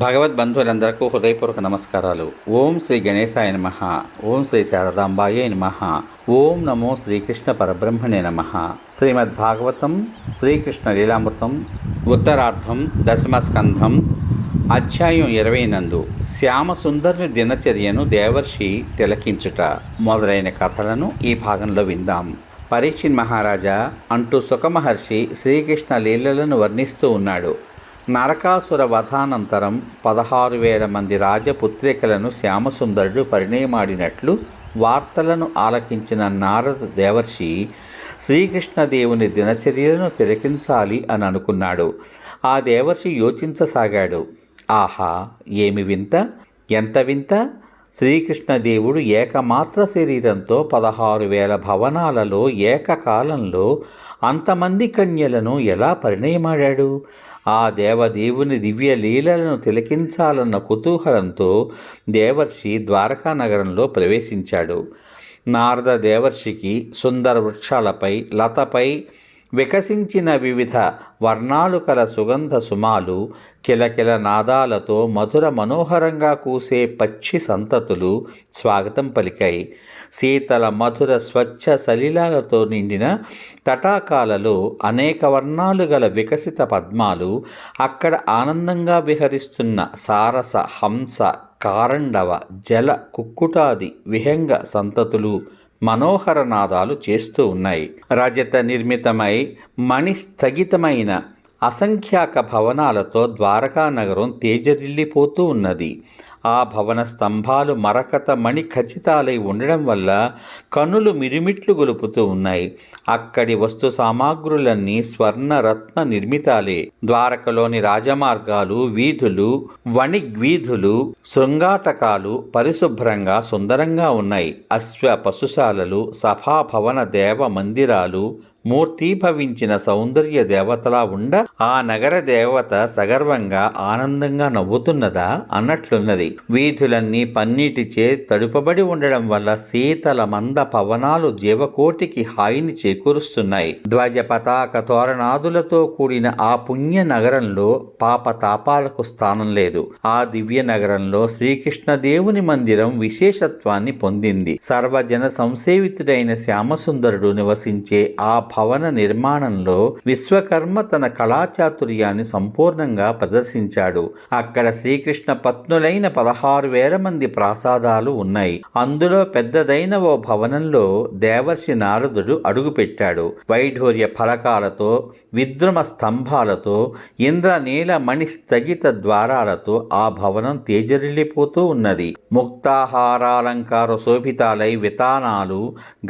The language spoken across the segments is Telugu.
భగవద్బంధువులందరికీ హృదయపూర్వక నమస్కారాలు. ఓం శ్రీ గణేశాయ నమః. ఓం శ్రీ శారదాంబాయే నమః. ఓం నమో శ్రీకృష్ణ పరబ్రహ్మణే నమః. శ్రీమద్భాగవతం శ్రీకృష్ణ లీలామృతం ఉత్తరార్థం దశమస్కంధం అధ్యాయం 20 నందు శ్యామసుందరుని దినచర్యను దేవర్షి తిలకించుట మొదలైన కథలను ఈ భాగంలో విందాం. పరీక్షిత్ మహారాజా అంటూ సుఖమహర్షి శ్రీకృష్ణ లీలలను వర్ణిస్తూ ఉన్నాడు. నరకాసుర వధానంతరం 16,000 మంది రాజపుత్రికలను శ్యామసుందరుడు పరిణయమాడినట్లు వార్తలను ఆలకించిన నారద దేవర్షి శ్రీకృష్ణదేవుని దినచర్యలను తిలకించాలి అని అనుకున్నాడు. ఆ దేవర్షి యోచించసాగాడు. ఆహా, ఏమి వింత, ఎంత వింత! శ్రీకృష్ణదేవుడు ఏకమాత్ర శరీరంతో 16,000 భవనాలలో ఏకకాలంలో అంతమంది కన్యలను ఎలా పరిణయమాడాడు? ఆ దేవదేవుని దివ్య లీలలను తిలకించాలన్న కుతూహలంతో దేవర్షి ద్వారకా నగరంలో ప్రవేశించాడు. నారద దేవర్షికి సుందర వృక్షాలపై లతపై వికసించిన వివిధ వర్ణాలు కల సుగంధ సుమాలు, కిలకిల నాదాలతో మధుర మనోహరంగా కూసే పక్షి సంతతులు స్వాగతం పలికాయి. శీతల మధుర స్వచ్ఛ సలిలాలతో నిండిన తటాకాలలో అనేక వర్ణాలు గల వికసిత పద్మాలు, అక్కడ ఆనందంగా విహరిస్తున్న సారస హంస కారండవ జల కుక్కుటాది విహంగ సంతతులు మనోహర నాదాలు చేస్తూ ఉన్నాయి. రజత నిర్మితమై మణిస్థగితమైన అసంఖ్యాక భవనాలతో ద్వారకా నగరం తేజరిల్లిపోతూ ఉన్నది. ఆ భవన స్తంభాలు మరకత మణి ఖచ్చితాలై ఉండడం వల్ల కనులు మిరిమిట్లు గొలుపుతూ ఉన్నాయి. అక్కడి వస్తు సామాగ్రులన్నీ స్వర్ణరత్న నిర్మితాలే. ద్వారకలోని రాజమార్గాలు, వీధులు, వణిగ్వీధులు, శృంగాటకాలు పరిశుభ్రంగా సుందరంగా ఉన్నాయి. అశ్వ పశుశాలలు, సభాభవన దేవ మందిరాలు మూర్తీభవించిన సౌందర్య దేవతలా ఉండ ఆ నగర దేవత సగర్వంగా ఆనందంగా నవ్వుతున్నదా అన్నట్లున్నది. వీధులన్నీ పన్నీటిచే తడుపబడి ఉండడం వల్ల శీతల మంద పవనాలు జీవకోటికి హాయిని చేకూరుస్తున్నాయి. ధ్వజ పతాక తోరణాదులతో కూడిన ఆ పుణ్య నగరంలో పాపతాపాలకు స్థానం లేదు. ఆ దివ్య నగరంలో శ్రీకృష్ణదేవుని మందిరం విశేషత్వాన్ని పొందింది. సర్వజన సంసేవితుడైన శ్యామసుందరుడు నివసించే ఆ భవన నిర్మాణంలో విశ్వకర్మ తన కళాచాతుర్యాన్ని సంపూర్ణంగా ప్రదర్శించాడు. అక్కడ శ్రీకృష్ణ పత్నులైన 16,000 మంది ప్రాసాదాలు ఉన్నాయి. అందులో పెద్దదైన ఓ భవనంలో దేవర్షి నారదుడు అడుగుపెట్టాడు. వైఢూర్య ఫలకాలతో, విద్రుమ స్తంభాలతో, ఇంద్రనీల మణి స్థగిత ద్వారాలతో ఆ భవనం తేజరిల్లిపోతూ ఉన్నది. ముక్తాహారాలంకార శోభితాలై వితానాలు,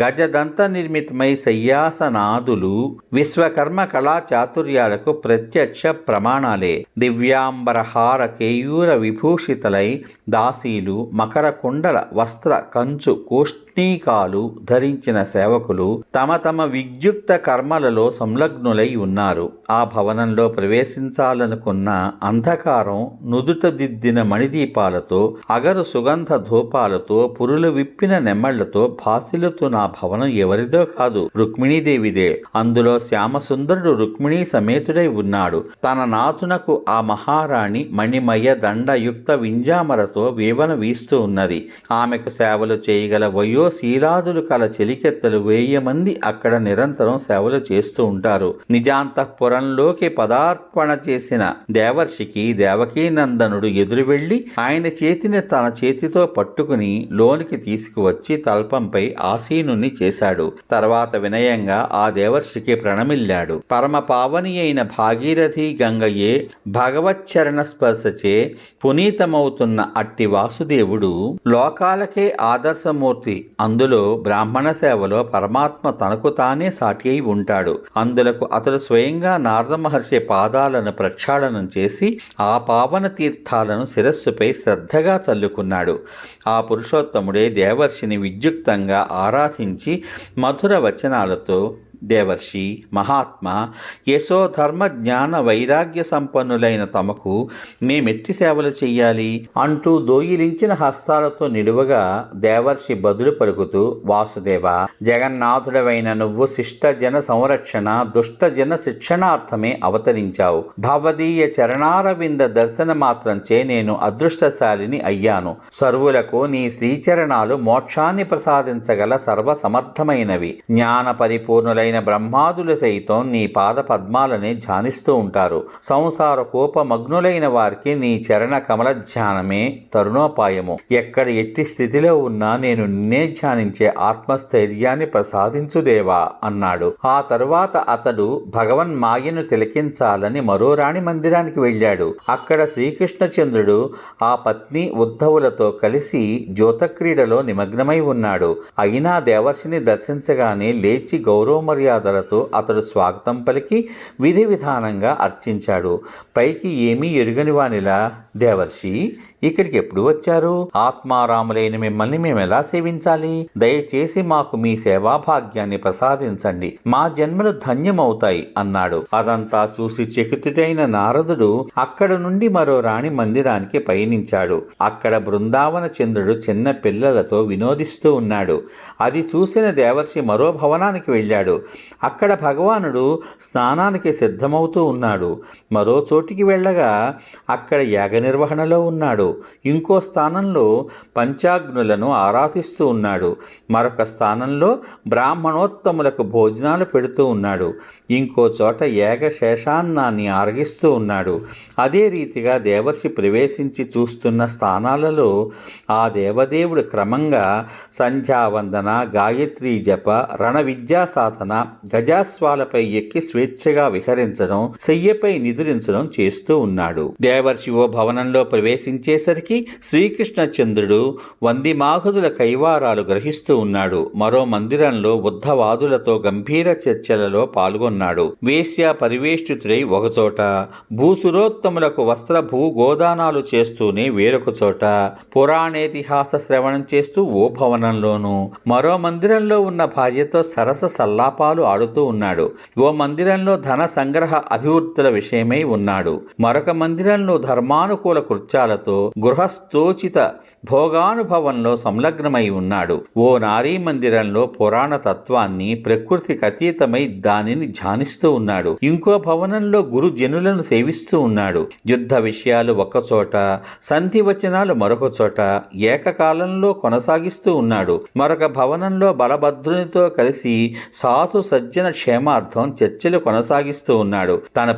గజదంత నిర్మితమై సయ్యాసనాదులు విశ్వకర్మ కళా చాతుర్యాలకు ప్రత్యక్ష ప్రమాణాలే. దివ్యాంబరహార కేయూర విభూషితలై దాసీలు, మకర కుండల వస్త్ర కంచు కోష్ణీకాలు ధరించిన సేవకులు తమ తమ విద్యుక్త కర్మలలో సంలగ్నులై ఉన్నారు. ఆ భవనంలో ప్రవేశించాలనుకున్న అంధకారం నుదుట దిద్దిన మణిదీపాలతో, అగరు సుగంధ ధూపాలతో, పురులు విప్పిన నెమ్మళ్లతో భాసిల్లుతున్న ఆ భవనం ఎవరిదో కాదు, రుక్మిణీదేవిదే. అందులో శ్యామసుందరుడు రుక్మిణీ సమేతుడై ఉన్నాడు. తన నాథునకు ఆ మహారాణి మణిమయ దండయుక్త వింజామరతో వీవన వీస్తూ ఉన్నది. ఆమెకు సేవలు చేయగల వయోశీలాదులు కల చెలికెత్తలు 1000 మంది అక్కడ నిరంతరం సేవలు చేస్తూ ఉంటారు. నిజాంతఃపురంలోకి పదార్పణ చేసిన దేవర్షికి దేవకీనందనుడు ఎదురు వెళ్లి ఆయన చేతిని తన చేతితో పట్టుకుని లోనికి తీసుకువచ్చి తల్పంపై ఆసీనుని చేశాడు. తర్వాత వినయంగా ఆ దేవర్షికి ప్రణమిల్లాడు. పరమ పావని అయిన భాగీరథి గంగయే భగవచ్చరణ స్పర్శచే పునీతమవుతున్న అట్టి వాసుదేవుడు లోకాలకే ఆదర్శమూర్తి. అందులో బ్రాహ్మణ సేవలో పరమాత్మ తనకు తానే సాటి అయి ఉంటాడు. అందులకు అతడు స్వయంగా నారద మహర్షి పాదాలను ప్రక్షాళనం చేసి ఆ పావన తీర్థాలను శిరస్సుపై శ్రద్ధగా చల్లుకున్నాడు. ఆ పురుషోత్తముడే దేవర్షిని విద్యుక్తంగా ఆరాధించి మధుర వచనాలతో దేవర్షి, మహాత్మా, యశోధర్మ జ్ఞాన వైరాగ్య సంపన్నులైన తమకు మేమెట్టి సేవలు చెయ్యాలి అంటూ దోయిలించిన హస్తాలతో నిలువగా దేవర్షి బదులు పలుకుతూ, వాసుదేవ, జగన్నాథుడవైన నువ్వు శిష్ట జన సంరక్షణ, దుష్ట జన శిక్షణార్థమే అవతరించావు. భవదీయ చరణారవింద దర్శన మాత్రంచే నేను అదృష్టశాలిని అయ్యాను. సర్వులకు నీ శ్రీచరణాలు మోక్షాన్ని ప్రసాదించగల సర్వసమర్థమైనవి. జ్ఞాన పరిపూర్ణులైన బ్రహ్మాదులు సైతం నీ పాద పద్మాలని ధ్యానిస్తూ ఉంటారు. సంసార కోపమగ్నులైన వారికి నీ చరణ కమల ధ్యానమే తరుణోపాయము. ఎక్కడ ఎట్టి స్థితిలో ఉన్నా నేను నిన్నే ధ్యానించే ఆత్మస్థైర్యాన్ని ప్రసాదించుదేవా అన్నాడు. ఆ తరువాత అతడు భగవన్ మాయను తిలకించాలని మరో రాణి మందిరానికి వెళ్ళాడు. అక్కడ శ్రీకృష్ణచంద్రుడు ఆ పత్ని ఉద్ధవులతో కలిసి జ్యోతక్రీడలో నిమగ్నమై ఉన్నాడు. అయినా దేవర్షిని దర్శించగానే లేచి గౌరవ మర్యాదలతో అతడు స్వాగతం పలికి విధి విధానంగా అర్చించాడు. పైకి ఏమీ ఎరుగని వానిలా, దేవర్షి, ఇక్కడికి ఎప్పుడు వచ్చారు? ఆత్మారాములైన మిమ్మల్ని మేమెలా సేవించాలి? దయచేసి మాకు మీ సేవాభాగ్యాన్ని ప్రసాదించండి. మా జన్మలు ధన్యమవుతాయి అన్నాడు. అదంతా చూసి చకితుడైన నారదుడు అక్కడ నుండి మరో రాణి మందిరానికి పయనించాడు. అక్కడ బృందావన చంద్రుడు చిన్న పిల్లలతో వినోదిస్తూ ఉన్నాడు. అది చూసిన దేవర్షి మరో భవనానికి వెళ్ళాడు. అక్కడ భగవానుడు స్నానానికి సిద్ధమవుతూ ఉన్నాడు. మరో చోటికి వెళ్ళగా అక్కడ యాగ నిర్వహణలో ఉన్నాడు. ఇంకో స్థానంలో పంచాగ్నులను ఆరాధిస్తూ ఉన్నాడు. మరొక స్థానంలో బ్రాహ్మణోత్తములకు భోజనాలు పెడుతూ ఉన్నాడు. ఇంకో చోట ఏగ శేషాన్నాన్ని ఆరగిస్తూ ఉన్నాడు. అదే రీతిగా దేవర్షి ప్రవేశించి చూస్తున్న స్థానాలలో ఆ దేవదేవుడు క్రమంగా సంధ్యావందన, గాయత్రీ జప, రణ విద్యా సాధన, గజాస్వాలపై ఎక్కి స్వేచ్ఛగా విహరించడం, శయ్యపై నిద్రించడం చేస్తూ ఉన్నాడు. దేవర్షి ఓ భవనంలో ప్రవేశించేసరికి శ్రీకృష్ణచంద్రుడు వందిమాగధుల కైవారాలు గ్రహిస్తూ ఉన్నాడు. మరో మందిరంలో బుద్ధవాదులతో గంభీర చర్చలలో పాల్గొన్నాడు. వేశ్య పరివేష్టితుడై ఒకచోట, భూసురోత్తములకు వస్త్ర భూగోదానాలు చేస్తూనే వేరొక చోట, పురాణేతిహాస శ్రవణం చేస్తూ ఓ భవనంలోనూ, మరో మందిరంలో ఉన్న భార్యతో సరస సల్లాపాలు ఆడుతూ ఉన్నాడు. ఓ మందిరంలో ధన సంగ్రహ అభివృద్ధుల విషయమై ఉన్నాడు. మరొక మందిరంలో ధర్మానుకూల కృత్యాలతో గృహస్థోచిత భోగానుభవంలో సంలగ్నమై ఉన్నాడు. ఓ నారీ మందిరంలో పురాణ తత్వాన్ని, ప్రకృతికి అతీతమై దానిని ధ్యానిస్తూ ఉన్నాడు. ఇంకో భవనంలో గురుజనులను సేవిస్తూ ఉన్నాడు. యుద్ధ విషయాలు ఒకచోట, సంధి వచనాలు మరొక చోట ఏకకాలంలో కొనసాగిస్తూ ఉన్నాడు. మరొక భవనంలో బలభద్రునితో కలిసి సాధు సజ్జన క్షేమార్థం చర్చలు కొనసాగిస్తూ ఉన్నాడు. తన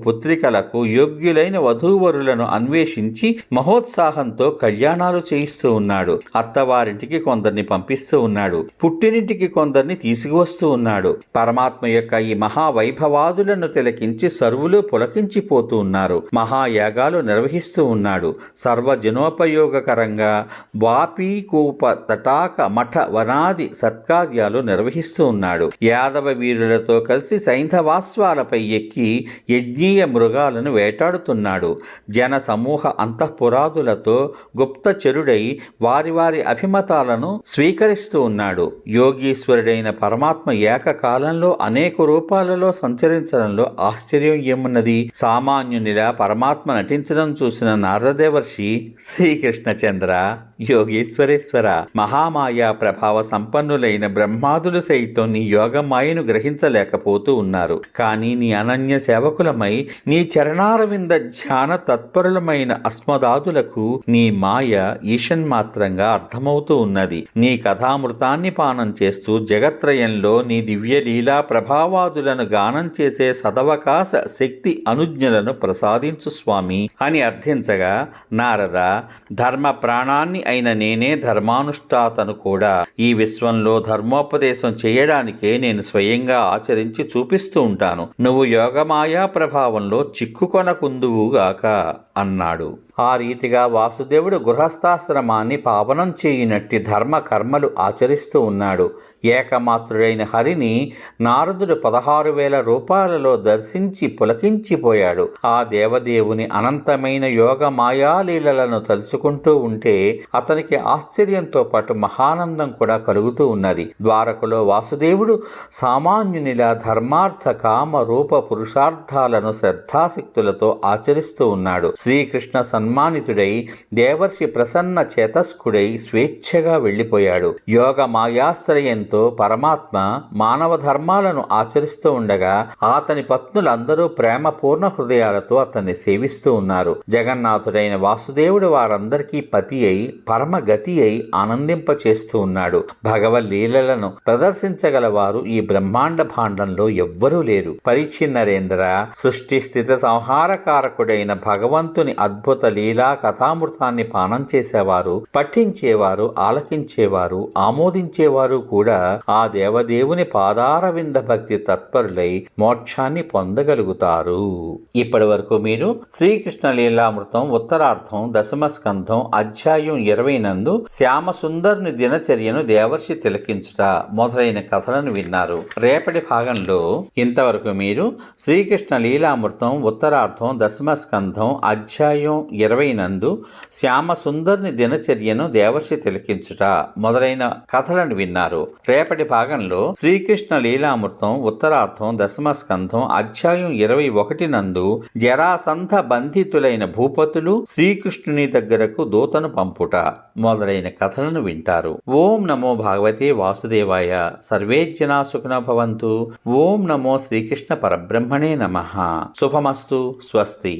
పుత్రికలకు యోగ్యులైన వధూవరులను అన్వేషించి మహోత్సాహంతో కళ్యాణాలు చేయిస్తూ ఉన్నాడు. అత్తవారింటికి కొందరిని పంపిస్తూ ఉన్నాడు. పుట్టినింటికి కొందరిని తీసుకువస్తూ ఉన్నాడు. పరమాత్మ యొక్క ఈ మహావైభవాదులను తిలకించి సర్వులు పులకించిపోతూ ఉన్నారు. మహాయాగాలు నిర్వహిస్తూ ఉన్నాడు. సర్వజనోపయోగకరంగా వాపీకూప తటాక మఠ వనాది సత్కార్యాలు నిర్వహిస్తూ ఉన్నాడు. యాదవ వీరులతో కలిసి సైంధవాస్వాలపై ఎక్కి యజ్ఞీయ మృగాలను వేటాడుతున్నాడు. జన సమూహ అంతఃపురాదులతో గుప్తచరుడై వారి వారి అభిమతాలను స్వీకరిస్తూ ఉన్నాడు. యోగీశ్వరుడైన పరమాత్మ ఏకకాలంలో అనేక రూపాలలో సంచరించడంలో ఆశ్చర్యం ఏమున్నది? సామాన్యునిలా పరమాత్మ నటించడం చూసిన నారదదేవర్షి, శ్రీకృష్ణచంద్ర, యోగేశ్వరేశ్వర, మహామాయా ప్రభావ సంపన్నులైన బ్రహ్మాదులు సైతం నీ యోగమాయను గ్రహించలేకపోతూ ఉన్నారు. కానీ నీ అనన్య సేవకులమై నీ చరణారవింద ధ్యాన తత్పరులమైన అస్మదాదులకు నీ మాయ ఈషన్మాత్రంగా అర్థమవుతూ ఉన్నది. నీ కథామృతాన్ని పానం చేస్తూ జగత్రయంలో నీ దివ్య లీలా ప్రభావాదులను గానం చేసే సదవకాశ శక్తి అనుజ్ఞలను ప్రసాదించు స్వామి అని అర్థించగా, నారద, ధర్మ ప్రాణాన్ని అయిన నేనే ధర్మానుష్ఠాతను కూడా. ఈ విశ్వంలో ధర్మోపదేశం చేయడానికే నేను స్వయంగా ఆచరించి చూపిస్తూ ఉంటాను. నువ్వు యోగమాయా ప్రభావంలో చిక్కుకొనకుందువుగాక అన్నాడు. ఆ రీతిగా వాసుదేవుడు గృహస్థాశ్రమాన్ని పావనం చేయునట్టి ధర్మ కర్మలు ఆచరిస్తూ ఉన్నాడు. ఏకమాత్రుడైన హరిని నారదుడు 16,000 రూపాయలలో దర్శించి పులకించిపోయాడు. ఆ దేవదేవుని అనంతమైన యోగ మాయాలీలను తలుచుకుంటూ ఉంటే అతనికి ఆశ్చర్యంతో పాటు మహానందం కూడా కలుగుతూ ఉన్నది. ద్వారకలో వాసుదేవుడు సామాన్యునిలా ధర్మార్థ కామ రూప పురుషార్థాలను శ్రద్ధాశక్తులతో ఆచరిస్తూ ఉన్నాడు. శ్రీకృష్ణ సన్మానితుడై దేవర్షి ప్రసన్న చేతస్కుడై స్వేచ్ఛగా వెళ్ళిపోయాడు. యోగ మాయాశ్రయంతో పరమాత్మ మానవ ధర్మాలను ఆచరిస్తూ ఉండగా అతని పత్నులందరూ ప్రేమపూర్ణ హృదయాలతో అతన్ని సేవిస్తూ ఉన్నారు. జగన్నాథుడైన వాసుదేవుడు వారందరికీ పతి అయి పరమగతి అయి ఆనందింపచేస్తూ ఉన్నాడు. భగవల్లీలలను ప్రదర్శించగలవారు ఈ బ్రహ్మాండ భాండంలో ఎవ్వరూ లేరు. పరీక్షిన్నరేంద్ర, సృష్టి స్థిత సంహారకారకుడైన భగవంతుని అద్భుత లీలా కథామృతాన్ని పానం చేసేవారు, పఠించేవారు, ఆలకించేవారు, ఆమోదించేవారు కూడా ఆ దేవదేవుని పాదారవింద భక్తి తత్పరులై మోక్షాన్ని పొందగలుగుతారు. ఇప్పటి వరకు మీరు శ్రీకృష్ణ లీలామృతం ఉత్తరార్థం దశమ స్కంధం అధ్యాయం 20 నందు శ్యామసుందరుని దినచర్యను దేవర్షి తిలకించుట మొదలైన కథలను విన్నారు. రేపటి భాగంలో ఇంతవరకు మీరు శ్రీకృష్ణ లీలామృతం ఉత్తరార్థం దశమ స్కంధం అధ్యాయం 20 నందు శ్యామసుందరుని దినచర్యను దేవర్షి తిలకించుట మొదలైన కథలను విన్నారు. రేపటి భాగంలో శ్రీకృష్ణ లీలామృతం ఉత్తరార్థం దశమ స్కంధం అధ్యాయం 21 నందు జరాసంధ బంధితులైన భూపతులు శ్రీకృష్ణుని దగ్గరకు దూతను పంపుట మొదలైన కథలను వింటారు. ఓం నమో భగవతే వాసుదేవాయ. సర్వే జనా సుఖినో భవంతు. ఓం నమో శ్రీకృష్ణ పరబ్రహ్మణే నమః. శుభమస్తు. స్వస్తి.